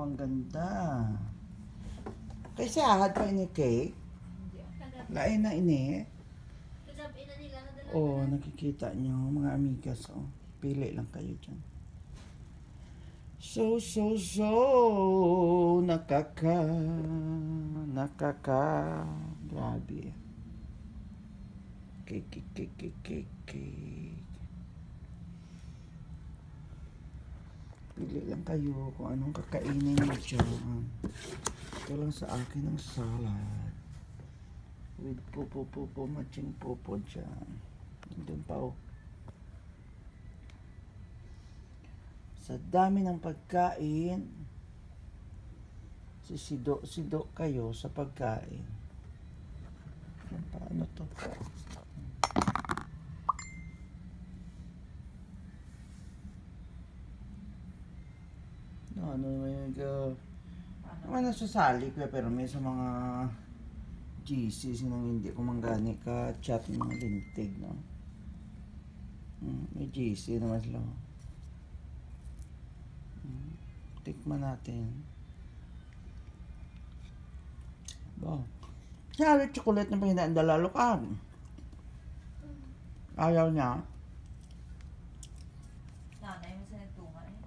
Wow, ang ganda. Kasi ahad pa ini cake. Lain na ini. Oh, nakikita nyo mga amigas. Oh. Pili lang kayo dyan. So, grabe. Cake. Pili lang kayo kung anong kakainin nyo dyan. Ito lang sa akin ang salad. With pupo, matching pupo dyan. Doon pa oh. Sa dami ng pagkain, sido kayo sa pagkain. Paano to? Ano nasasali ko pero may sa mga GC sinang hindi ko manggani ka chat ng mga lintig, no? May GC naman sila. Tikman natin. Ba? Sari chocolate na pahindaan dalalukan. Ayaw niya. Nanay mo sa nagtungan eh.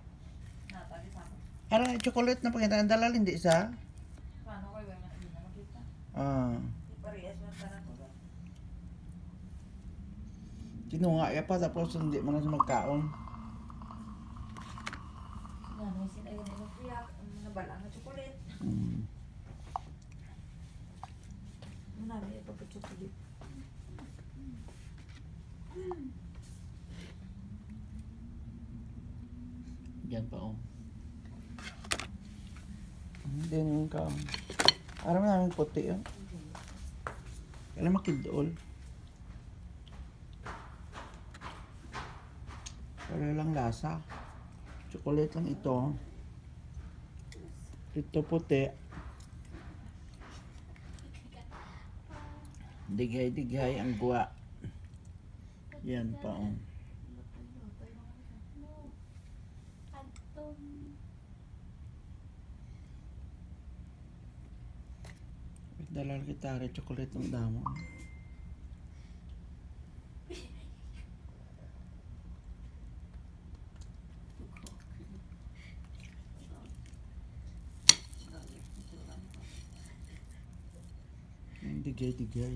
Natali sa akin. Ano chocolate na pahindaan dalal hindi sa? Paano kayo hindi na makita? Iparehas mo sa nato. Tinunga ya pa tapos hindi mo na sa magkaon. Nanay sila yun ay magpiyak. Nabala nga chocolate. Nanay ay pagka-chocolate. Diyan pa oh. Hindi yung ka. Aram namin puti oh. Kailan makidol. Pero lang lasa. Chocolate lang ito. Ito puti. Digay ang guwa. Yan pa oh. Dalal kita rin chocolate ng damo. Digay.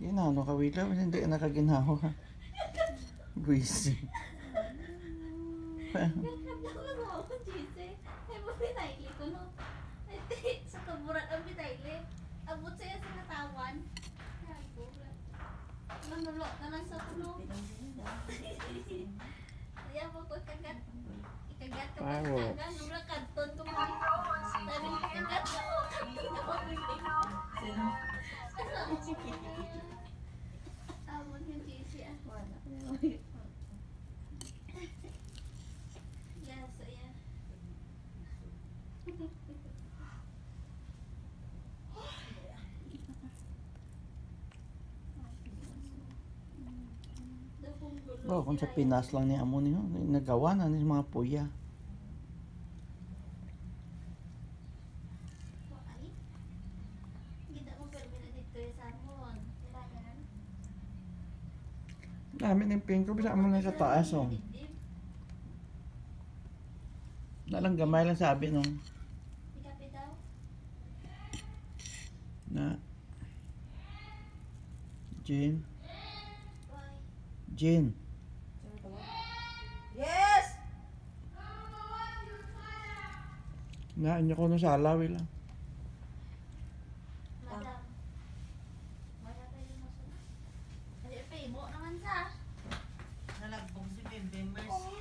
Yan ano kawila, hindi ka nakaginawa. Buwisi. Sa kaburat ang bitayli. Abot siya sa natawan. Manulok ka lang sa tulog. Kaya mo ko ikagat ka pa tagan. Nula kanton ko mo. Sabi ko ikagat ko. Kanton ko mo. Amon yung GC ah. Yes, ayan. Oh, kung sa Pinas lang ni amo niyo, nagawa na ni mga puya. Namin yung pink ko, bisa mo lang sa taas oh. Nalang gamay lang sabi nung na Jean. Yes! Na inyo ko no sa alawi lang. Madam. Wala tayo masunod. Ay, pay mo naman sa. Nalagbong si Bebe Mercy.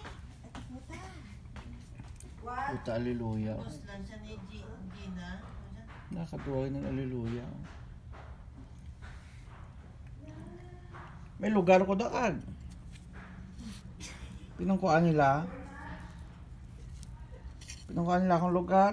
What? Puta aleluya. Tapos lang siya ni Gina. Nakatuwa ng aleluya. May lugar ko daag. Pinungkuan nila. Pinungkuan nila akong lugar.